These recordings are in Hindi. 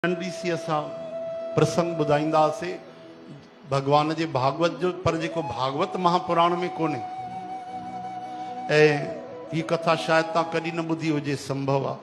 नंढी सी असां प्रसंग ॿुधाईंदासीं भगवान जे भागवत जो, पर जेको भागवत महापुराण में कोन्हे। ऐं हीअ कथा शायदि तव्हां कॾहिं न ॿुधी हुजे, संभव आहे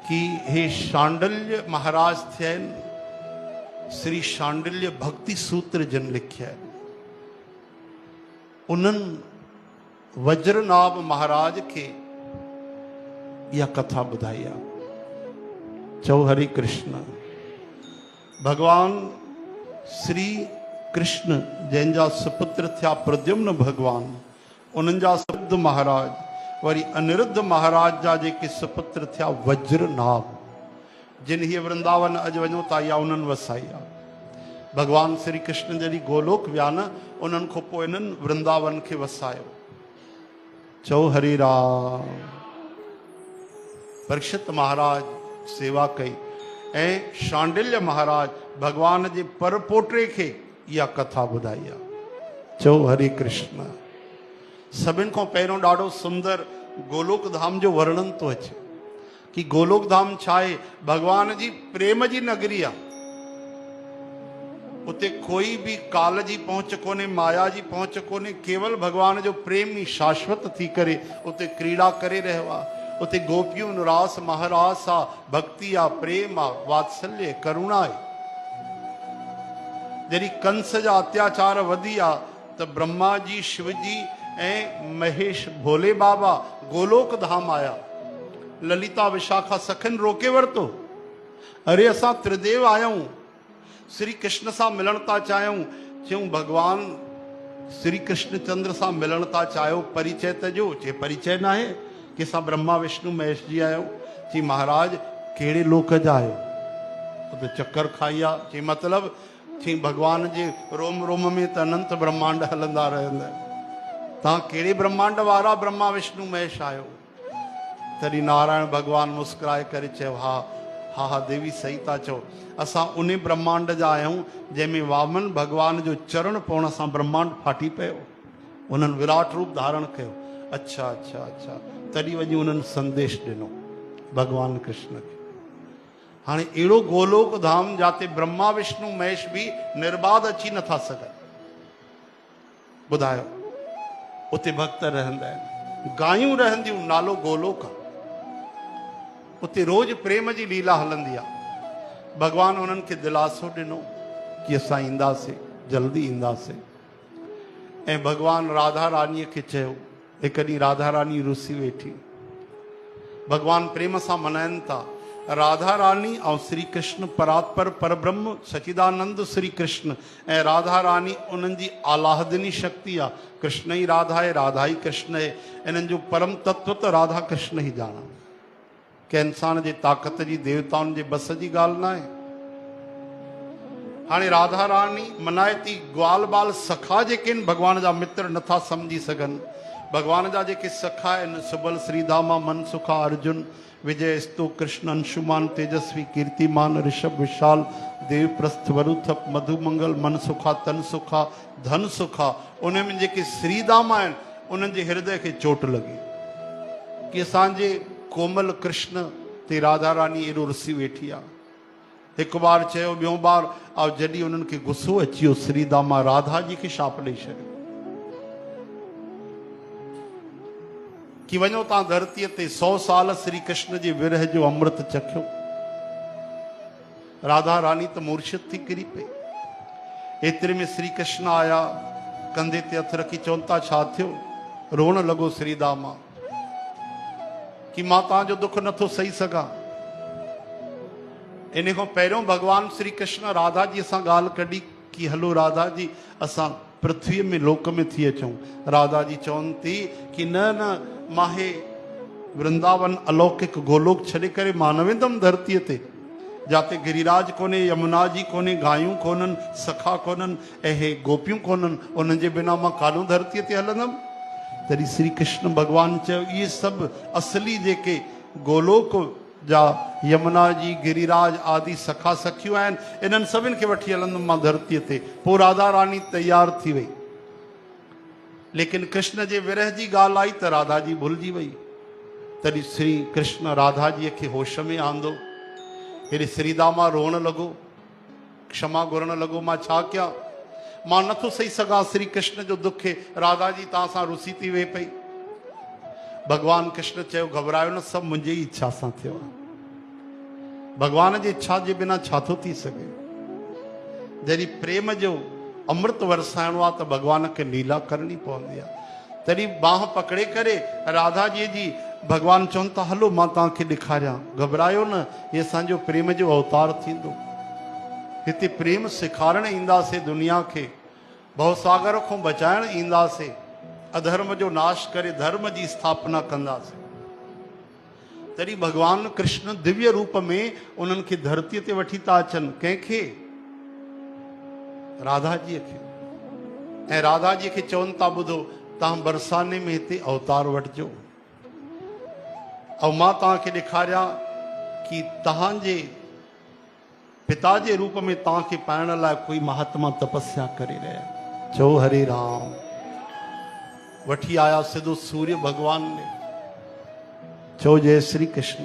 कि हे शांडिल्य महाराज थिया आहिनि। श्री शांडिल्य भक्ति सूत्र जिन लिखिया आहिनि, उन्हनि वज्रनाभ महाराज खे इहा कथा ॿुधाई आहे। चओ हरे कृष्ण। भगवान श्री कृष्ण जंहिंजा सुपुत्र थिया प्रद्युम्न भगवान, उन्हनि जा सुपुत्र महाराज, वरी अनिरुद्ध महाराज जा जेके सुपुत्र थिया वज्रनाभ, जिन हीअ वृंदावन अॼु वञो था या उन्हनि वसाई आहे। भगवान श्री कृष्ण जॾहिं गोलोक विया न, उन्हनि खां पोइ इन्हनि वृंदावन खे वसायो। चओ हरे राम। परीक्षित महाराज सेवा कई ऐं शांडिल्य महाराज भगवान जे परपोटे खे इहा कथा ॿुधाई आहे। चओ हरे कृष्ण। सभिनि खां पहिरियों ॾाढो सुंदर गोलोक धाम जो वर्णन थो अचे कि गोलोक धाम छा आहे। भगवान जी प्रेम जी नगरी आहे। उते कोई भी काल जी पहुंच कोन्हे, माया जी पहुंच कोन्हे, केवल भगवान जो प्रेम ई शाश्वत थी करे उते क्रीड़ा करे रहियो आहे। उते गोपियूं रास महारास आहे, भक्ति आहे, प्रेम आहे, वात्सल्य करुणा आहे। जॾहिं कंस जा अत्याचार वधी आहे त ब्रह्मा जी, शिव जी ऐं महेश भोले बाबा गोलोक धाम आया। ललिता विशाखा सखन रोके वरितो। अरे असां त्रिदेव आहियूं, श्री कृष्ण सां मिलण था चाहियूं। चयूं भगवान श्री कृष्ण चंद्र सां मिलण था चाहियो, परिचय त ॾियो। चए परिचय न आहे कि असां ब्रह्मा विष्णु महेश जी आहियूं। चई महाराज कहिड़े लोक जा आहियो? उते चक्कर खाई आहे। चई मतिलब? चई भगवान जे रोम रोम में त अनंत ब्रह्मांड हलंदा रहंदा आहिनि। तव्हां कहिड़े ब्रह्मांड वारा ब्रह्मा विष्णु महेश आहियो? तॾहिं नारायण भगवान मुस्कुराए करे चयो, हा हा हा देवी सही था चओ, असां उन ब्रह्मांड जा आहियूं जंहिंमें वामन भगवान जो चरण पवण सां ब्रह्मांड फाटी पियो, उन्हनि विराट रूप धारण कयो। अच्छा अच्छा अच्छा। तॾहिं वञी उन्हनि संदेश ॾिनो भगवान कृष्ण खे। हाणे अहिड़ो गोलोक धाम जाते ब्रह्मा विष्णु महेश बि निर्बाध अची नथा सघनि। ॿुधायो, उते भक्त रहंदा आहिनि, गायूं रहंदियूं, नालो गोलोक आहे। उते रोज प्रेम जी लीला हलंदी आहे। भगवान उन्हनि खे दिलासो ॾिनो कि असां ईंदासीं, जल्दी ईंदासीं। ऐं भगवान राधा रानीअ खे चयो। हिकु ॾींहुं राधा रानी रुसी वेठी, भगवान प्रेम सां मनाइनि था। राधा रानी ऐं श्री कृष्ण परात्पर परब्रह्म सचिदानंद श्री कृष्ण ऐं राधा रानी उन्हनि जी आलाहदिनी शक्ति आहे। कृष्ण ई राधा आहे, राधा ई कृष्ण आहे। इन्हनि जो परम तत्व त राधा कृष्ण ई ॼाणा। कंहिं इंसान जे ताक़त जी, देवताउनि जे बस जी ॻाल्हि न आहे। हाणे राधा रानी मनाए थी। ग्वाल बाल सखा जेके आहिनि भगवान जा मित्र नथा सम्झी सघनि। भगवान जा जेके सखा आहिनि, सुबल श्रीधामा मनसुखा अर्जुन विजय स्तु कृष्ण अंशुमान तेजस्वी कीर्तिमान ऋषभ विशाल देवप्रस्थ वरुथप मधुमंगल मनसुखा तनसुखा धन सुखा। उन में जेके श्रीधामा आहिनि उन्हनि जे हृदय खे चोट लॻी कि असांजे कोमल कृष्ण ते राधा रानी एॾो रुसी वेठी आहे। हिकु बार चयो, ॿियों बार, ऐं जॾहिं उन्हनि खे गुस्सो अची वियो, श्रीधामा राधा जी खे शाप ॾेई छॾियो कि वञो तव्हां धरतीअ ते 100 साल श्री कृष्ण जे विरह जो अमृत चखियो। राधा रानी त मूर्छित थी किरी पई। एतिरे में श्री कृष्ण आया, कंधे ते हथ रखी चवनि था छा थियो? रोअण लॻो श्रीधामा कि मां तव्हांजो दुख नथो सही सघां। इन खां पहिरियों भगवान श्री कृष्ण राधा जी सां ॻाल्हि कढी कि हलो राधा जी असां पृथ्वीअ में लोक में थी अचूं। राधा जी चवनि थी कि न न, मां हे वृंदावन अलौकिक गोलोक छॾे करे मां न वेंदमि धरतीअ ते, जाते गिरिराज कोन्हे, यमुना जी कोन्हे, गायूं कोन्हनि, सखा कोन्हनि ऐं हे गोपियूं कोन्हनि। उन्हनि जे बिना मां काॾूं धरतीअ ते हलंदमि? तॾहिं श्री कृष्ण भगवान चयो, इहे सभु असली जेके गोलोक जा यमुना जी, गिरिराज आदि सखा सखियूं आहिनि, इन्हनि सभिनि खे वठी हलंदुमि मां धरतीअ ते। पोइ राधा रानी तैयार थी वई, लेकिन कृष्ण जे विरह जी ॻाल्हि आई त राधा जी भुलिजी वई। तॾहिं श्री कृष्ण राधा जीअ खे होश में आंदो हेॾे श्रीदामा रोअण लॻो, क्षमा घुरण लॻो, मां छा कयां, मां नथो सही सघां, श्री कृष्ण जो दुख है, राधा जी तव्हां सां रुसी थी वेह पई। भगवान कृष्ण चयो घबरायो न, सभु मुंहिंजी इच्छा सां थियो आहे। भगवान जी इच्छा जे बिना छा थो थी सघे। जॾहिं प्रेम जो अमृत वरसाइणो आहे त भगवान खे लीला करणी पवंदी आहे। तॾहिं बाह पकड़े करे राधा जी भगवान चवनि था हलो मां तव्हांखे ॾेखारियां, घबरायो न, इहे असांजो प्रेम जो अवतार थींदो। हिते प्रेम सेखारण ईंदासीं दुनिया खे, भवसागर खां बचाइण ईंदासीं, अधर्म जो नाश करे धर्म जी स्थापना कंदासीं। तॾहिं भगवान कृष्ण दिव्य रूप में उन्हनि खे धरतीअ ते वठी था अचनि। कंहिंखे? राधा जीअ खे। ऐं राधा जी खे चवनि था ॿुधो तव्हां बरसाने में हिते अवतार वठिजो, ऐं मां तव्हांखे ॾेखारियां कि तव्हांजे पिता जे रूप में तव्हांखे पाइण लाइ कोई महात्मा तपस्या करे रहिया। चओ हरे राम। वठी आया सिधो सूर्य भगवान ने। चओ जय श्री कृष्ण।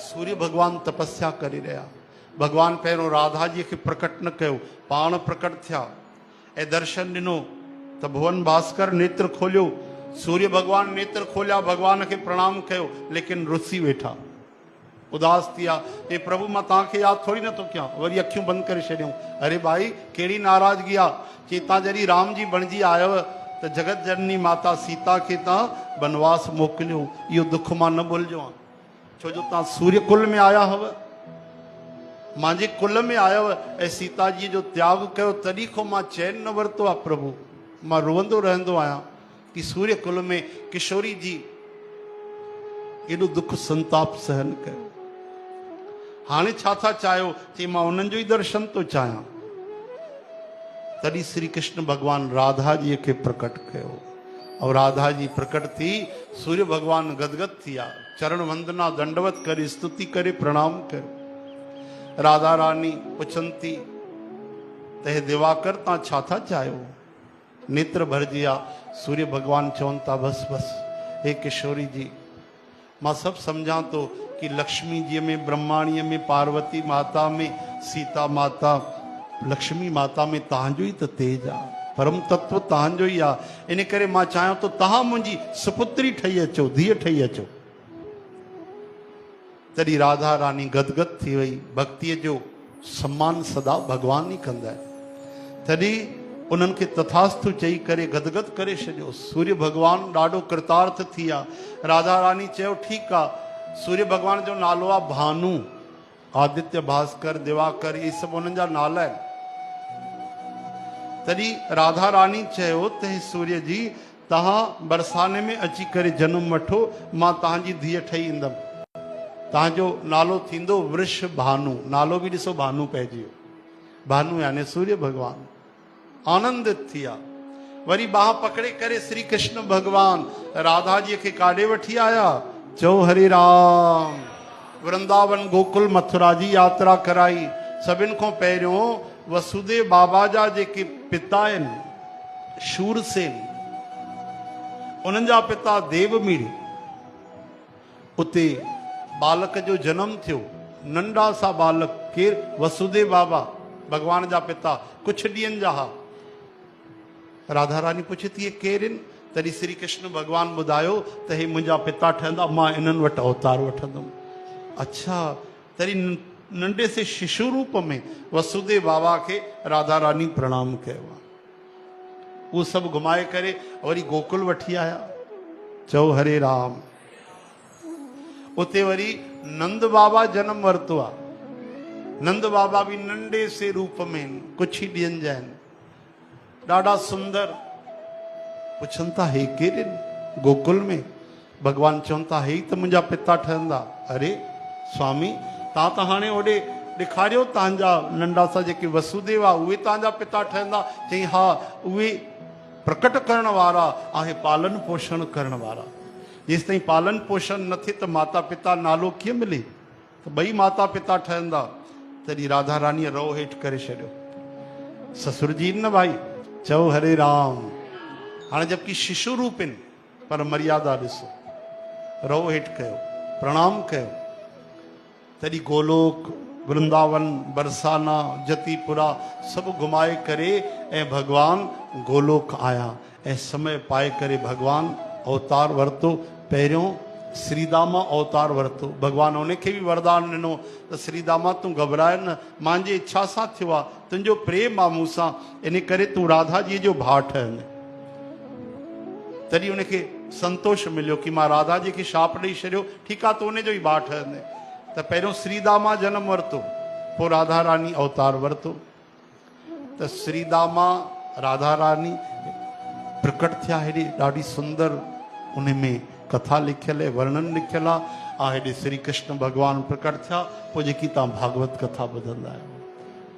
सूर्य भगवान तपस्या करे रहिया। भगवान पहिरियों राधा जी खे प्रकट न कयो, पाण प्रकट थिया ऐं दर्शन ॾिनो त भुवन भास्कर नेत्र खोलियो। सूर्य भगवान नेत्र खोलिया, भगवान खे प्रणाम कयो, लेकिन रुसी वेठा, उदास थिया। हे प्रभु मां तव्हांखे यादि थोरी नथो कयां। वरी अखियूं बंदि करे छॾियूं। अरे भाई कहिड़ी नाराज़गी आहे, चई तव्हां जॾहिं राम जी बणिजी आयव त जगत जननी माता सीता खे तव्हां बनवास मोकिलियो। इहो दुख मां न भुलिजो आहे, छो जो तव्हां सूर्य कुल में आया हुआ, मुंहिंजे कुल में आयव ऐं सीता जी जो त्याग कयो, तॾहिं खां मां चैन न वरितो आहे प्रभु। मां रोअंदो रहंदो आहियां कि सूर्य कुल में किशोरी जी एॾो दुख संताप सहन कयो। हाणे छा था चाहियो? चई मां उन्हनि जो ई दर्शन थो चाहियां। तॾहिं श्री कृष्ण भगवान राधा जी खे प्रकट कयो, और राधा जी प्रकट थी। सूर्य भगवान गदगद थिया, चरण वंदना दंडवत करे स्तुति करे प्रणाम कयो। राधा रानी पुछनि थी त हे दिवाकर तव्हां छा था चाहियो? नेत्र भरजी विया। सूर्य भगवान चवनि था बस बस हे किशोरी जी, मां सभु सम्झां थो कि लक्ष्मी जीअ में, ब्रह्माणीअ में, पार्वती माता में, सीता माता, लक्ष्मी माता में तव्हांजो ई त तेज आहे, परम तत्व तव्हांजो ई आहे। इन करे मां चाहियां थो तव्हां मुंहिंजी सुपुत्री ठही अचो, धीअ ठही अचो। तॾहिं राधा रानी गदगद थी वई। भक्तीअ जो सम्मान सदा भगवान ई कंदा आहिनि। तॾहिं उन्हनि खे तथास्तु चई करे गदगद करे छॾियो। सूर्य भगवान ॾाढो कृतार्थ थी विया। राधा रानी चयो ठीकु आहे। सूर्य भगवान जो नालो आहे भानु, आदित्य, भास्कर, दिवाकर, इहे सभु उन्हनि जा नाला आहिनि। तॾहिं राधा रानी चयो त हे सूर्य जी तव्हां बरसाने में अची करे जनम वठो, मां तव्हांजी धीअ ठही ईंदमि। तव्हांजो नालो थींदो वृष भानु। नालो बि ॾिसो भानु पइजी वियो। भानु यानी सूर्य भगवान। आनंदित थिया। वरी बाह पकड़े करे श्री कृष्ण भगवान राधा जी खे काॾे वठी आया? चओ हरे राम। वृंदावन गोकुल मथुरा जी यात्रा कराई। सभिनि खां पहिरियों वसुदेव बाबा जा जेके पिता आहिनि शूरसेन, उन्हनि जा पिता देवमीर, उते बालक जो जनम थियो। नंढा सा बालक केर? वसुदेव बाबा, भगवान जा पिता, कुछ ॾींहंनि जा हा। राधा रानी पुछे थी ये केर आहिनि? तॾहिं श्री कृष्ण भगवान ॿुधायो त हे मुंहिंजा पिता ठहंदा, मां इन्हनि वटि अवतार वठंदुमि। अच्छा, तॾहिं नंढे से शिशु रूप में वसुदेव बाबा खे राधा रानी प्रणाम कयो आहे। उहो सभु घुमाए करे वरी गोकुल वठी आया। चओ हरे राम। उते वरी नंद बाबा जन्म वरितो आहे। नंद बाबा भी नंढे से रूप में, कुछ ही ॾींहंनि जा आहिनि, ॾाढा सुंदर। पुछनि था हे केरु आहिनि? गोकुल में भगवान चवनि था हे ई त मुंहिंजा पिता ठहंदा। अरे स्वामी, तव्हां त हाणे ओॾे ॾेखारियो तव्हांजा नंढा सा जेके वसुदेव आहे उहे तव्हांजा पिता ठहंदा। चई हा, उहे प्रकट करण वारा आहे, पालन पोषण करण वारा। जेसि ताईं पालन पोषण न थिए त माता पिता नालो कीअं मिले? त ॿई माता पिता ठहंदा। तॾहिं राधा रानीअ रओ हेठि करे छॾियो। ससुर जी न भाई। चओ हरे राम। हाणे जबकि शिशु रूप आहिनि, पर मर्यादा ॾिसो। रओ हेठि कयो, प्रणाम कयो। तॾहिं गोलोक वृंदावन बरसाना जतीपुरा सब घुमाए करे ऐं भगवान गोलोक आया। ऐं समय पाए करे भगवान अवतार वरतो। पहिरियों श्रीदामा अवतार वरतो। भगवान उनखे भी वरदान ॾिनो त श्रीदामा तूं घबराए न, मुंहिंजी इच्छा सां थियो आहे, तुंहिंजो प्रेम आहे मूंसां, इन करे तूं राधा जी जो भाउ ठहनि। तॾहिं उनखे संतोष मिलियो कि मां राधा जी खे शाप ॾेई छॾियो, ठीकु आहे, तूं उनजो ई भाउ ठहंदे। त पहिरियों श्रीदामा जनम वरितो, पोइ राधा रानी अवतार वरितो। त श्रीदामा राधा रानी प्रकट थिया। हेॾी ॾाढी सुंदर उन में कथा लिखियल आहे, वर्णन लिखियल आहे। हेॾे श्री कृष्ण भगवान प्रकट थिया, पोइ जेकी तव्हां भागवत कथा ॿुधंदा आहियो।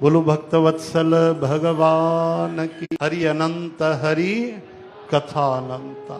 बोलो भक्त वत्सल भगवान की। हरि अनंत हरि कथा अनंता।